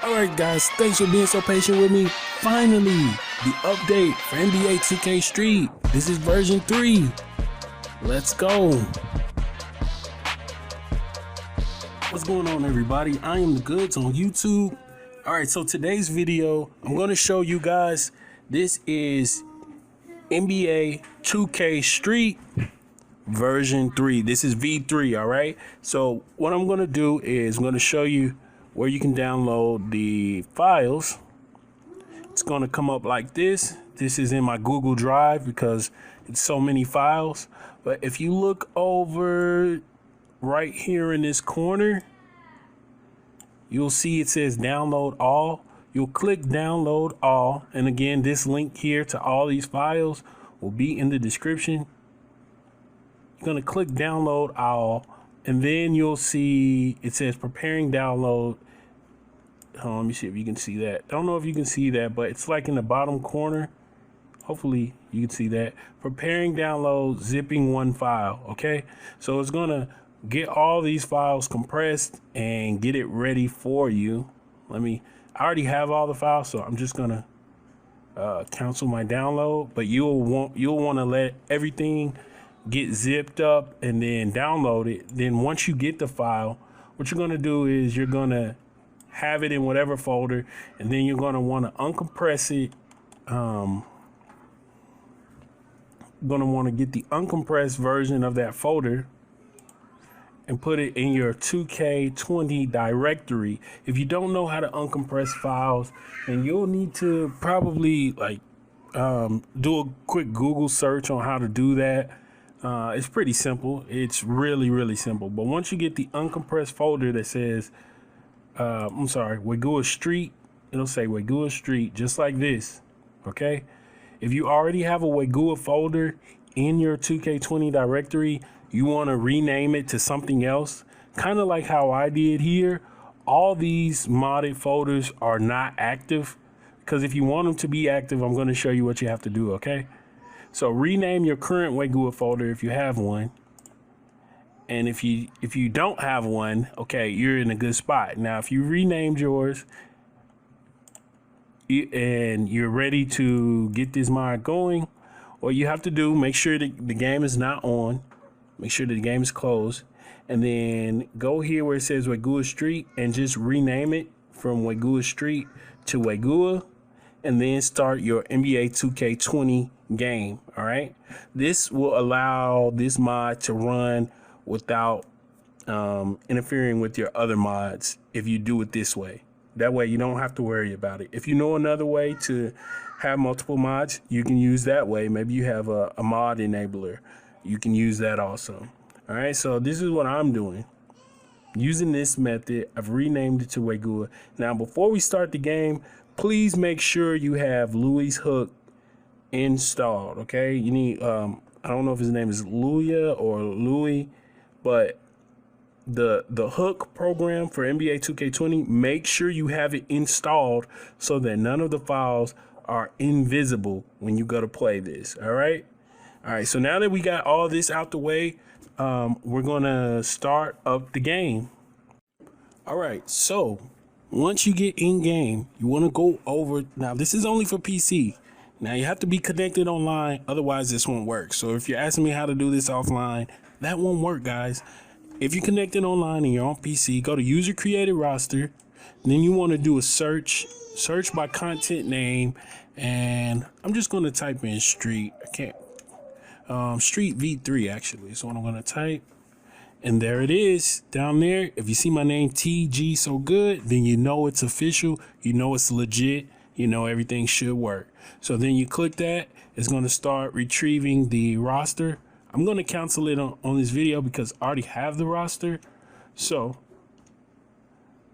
Alright guys, thanks for being so patient with me. Finally, the update for NBA 2K Street. This is version 3. Let's go. What's going on, everybody? I am the Goods on YouTube. Alright, so today's video, I'm going to show you guys, this is NBA 2K Street version 3. This is V3, alright? So what I'm going to do is I'm going to show you where you can download the files. It's going to come up like this. This is in my Google Drive because it's so many files. But if you look over right here in this corner, you'll see it says download all. You'll click download all. And again, this link here to all these files will be in the description. You're going to click download all. And then you'll see it says preparing download. Hold on, let me see if you can see that. I don't know if you can see that, but it's like in the bottom corner. Hopefully you can see that. Preparing download, zipping one file. Okay, so it's gonna get all these files compressed and get it ready for you. I already have all the files, so I'm just gonna cancel my download. But you'll want to let everything get zipped up and then download it. Then once you get the file, what you're gonna do is you're gonna have it in whatever folder, and then you're going to want to uncompress it. Going to want to get the uncompressed version of that folder and put it in your 2K20 directory. If you don't know how to uncompress files, then you'll need to probably do a quick Google search on how to do that. It's pretty simple. It's really simple. But once you get the uncompressed folder that says Wagua Street, it'll say Wagua Street, just like this. Okay, if you already have a Wagua folder in your 2K20 directory, you want to rename it to something else, kind of like how I did here. All these modded folders are not active, because if you want them to be active, I'm going to show you what you have to do. Okay, so rename your current Wagua folder if you have one. And if you don't have one, okay, you're in a good spot. Now, if you renamed yours and you're ready to get this mod going, all you have to do, make sure that the game is not on. Make sure that the game is closed. And then go here where it says Wagua Street and just rename it from Wagua Street to Wagua. And then start your NBA 2K20 game, all right? This will allow this mod to run without interfering with your other mods if you do it this way. That way you don't have to worry about it. If you know another way to have multiple mods, you can use that way. Maybe you have a mod enabler. You can use that also. All right, so this is what I'm doing. Using this method, I've renamed it to Wagua. Now, before we start the game, please make sure you have looyh's hook installed, okay? You need, I don't know if his name is looyh or looyh, but the hook program for NBA 2K20, make sure you have it installed so that none of the files are invisible when you go to play this. All right, so now that we got all this out the way, we're gonna start up the game. All right, so once you get in game, you want to go over. Now this is only for PC. Now you have to be connected online, otherwise this won't work. So if you're asking me how to do this offline, that won't work, guys. If you're connected online and you're on PC, go to user created roster. Then you want to do a search by content name, and I'm just going to type in street. Street V3 actually is what I'm going to type. And there it is down there. If you see my name TGsoGood, then you know it's official. You know it's legit. You know everything should work. So then you click that. It's going to start retrieving the roster. I'm going to cancel it on this video because I already have the roster. So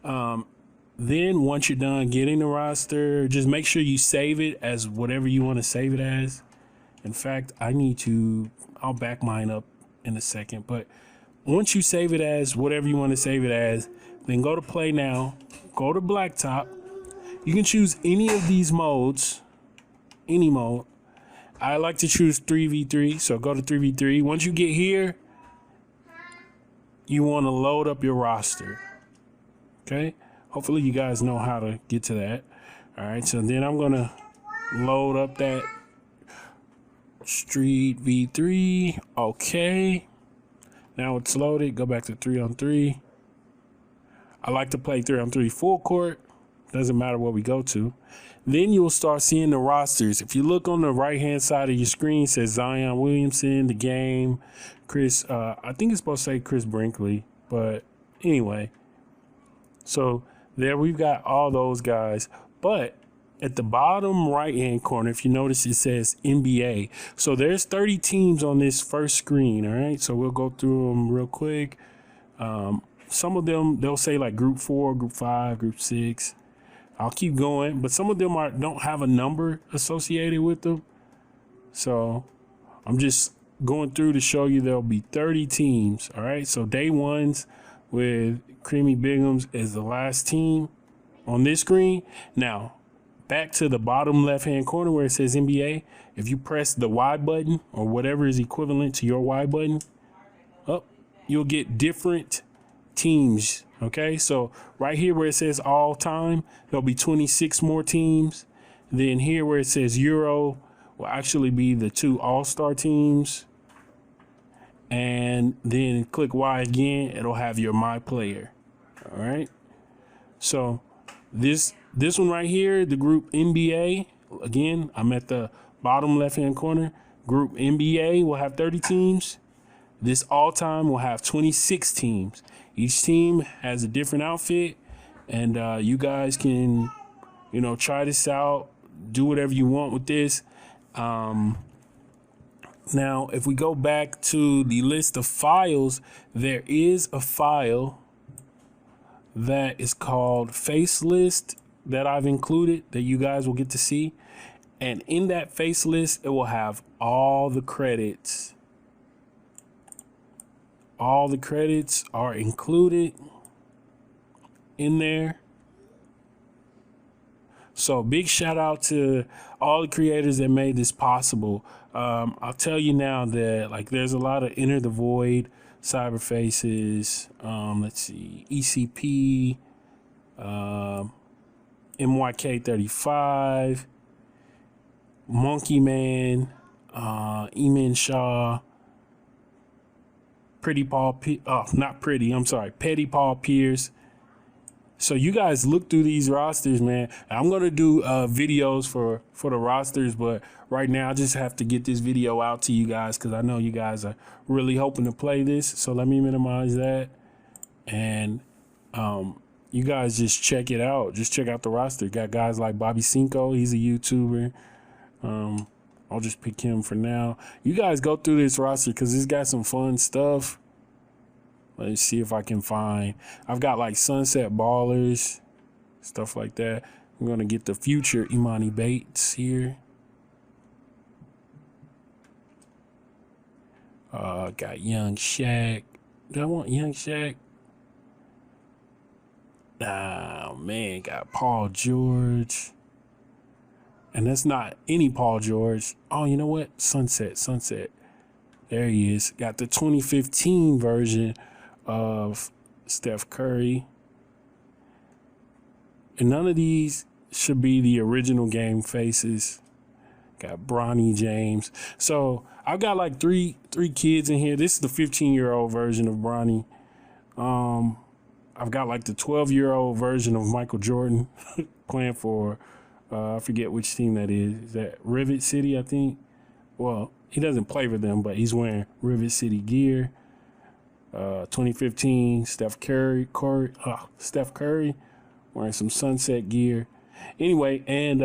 then once you're done getting the roster, just make sure you save it as whatever you want to save it as. In fact, I'll back mine up in a second. But once you save it as whatever you want to save it as, then go to play now, go to Blacktop. You can choose any of these modes, any mode. I like to choose 3v3, so go to 3v3. Once you get here, you want to load up your roster. Okay? hopefully you guys know how to get to that. All right, so then I'm gonna load up that Street V3. Okay, now it's loaded. Go back to 3-on-3. I like to play 3-on-3 full court. Doesn't matter what we go to. Then you'll start seeing the rosters. If you look on the right hand side of your screen, it says Zion Williamson, the game, Chris. I think it's supposed to say Chris Brinkley, but anyway. So there we've got all those guys. But at the bottom right hand corner, if you notice, it says NBA. So there's 30 teams on this first screen. All right. So we'll go through them real quick. Some of them, they'll say like group 4, group 5, group 6. I'll keep going, but some of them don't have a number associated with them. So I'm just going through to show you there'll be 30 teams. All right. So day ones with Creamy Bigums is the last team on this screen. Now, back to the bottom left-hand corner where it says NBA. If you press the Y button or whatever is equivalent to your Y button, you'll get different teams. Okay, so right here where it says all time, there'll be 26 more teams. Then here where it says Euro will actually be the 2 all-star teams. And then click Y again, it'll have your My Player. All right. So this one right here, the group NBA, again, I'm at the bottom left-hand corner. Group NBA will have 30 teams. This all-time will have 26 teams. Each team has a different outfit, and you guys can, try this out, do whatever you want with this. Now, if we go back to the list of files, there is a file that is called Face List that I've included that you guys will get to see. And in that Face List, it will have all the credits. All the credits are included in there. So big shout out to all the creators that made this possible. I'll tell you now that there's a lot of Enter the Void, cyberfaces. Let's see, ECP, MYK35, Monkey Man, Eamon Shaw, Petty Paul Pierce. So you guys look through these rosters, man. I'm going to do videos for the rosters, but right now I just have to get this video out to you guys because I know you guys are really hoping to play this. So let me minimize that. And you guys just check it out. Just check out the roster. Got guys like Bobby Cinco. He's a YouTuber. I'll just pick him for now. You guys go through this roster because it's got some fun stuff. Let's see if I can find. I've got Sunset Ballers, stuff like that. I'm going to get the future Imani Bates here. Got Young Shaq. Do I want Young Shaq? Oh, man. Got Paul George. And that's not any Paul George. Oh, you know what? Sunset. There he is. Got the 2015 version of Steph Curry. And none of these should be the original game faces. Got Bronny James. So I've got three kids in here. This is the 15-year-old version of Bronny. I've got the 12-year-old version of Michael Jordan playing for I forget which team that is. Is that Rivet City, I think? Well, he doesn't play for them, but he's wearing Rivet City gear. 2015, Steph Curry wearing some sunset gear. Anyway, and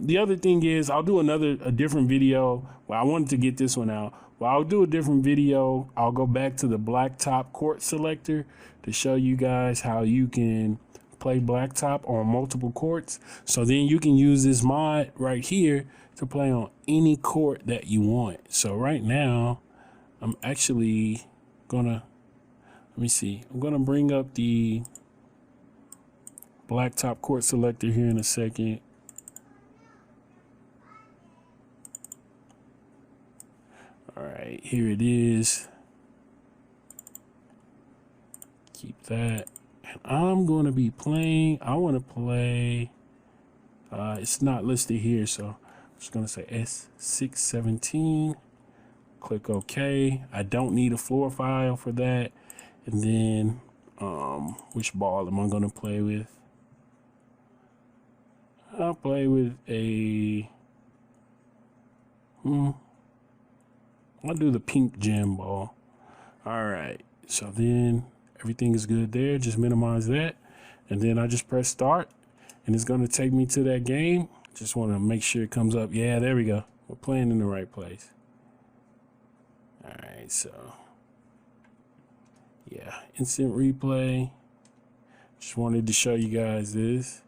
the other thing is I'll do a different video. Well, I wanted to get this one out. Well, I'll do a different video. I'll go back to the Blacktop court selector to show you guys how you can play Blacktop on multiple courts. So then you can use this mod right here to play on any court that you want. So right now, I'm actually gonna, let me see. I'm gonna bring up the Blacktop court selector here in a second. All right, here it is. Keep that. I'm going to be playing. I want to play. It's not listed here, so I'm just going to say S617. Click OK. I don't need a floor file for that. And then, which ball am I going to play with? I'll play with a. I'll do the pink gem ball. All right. So then everything is good there. Just minimize that. And then I just press start. And it's going to take me to that game. Just want to make sure it comes up. Yeah, there we go. We're playing in the right place. All right. So, yeah. Instant replay. Just wanted to show you guys this.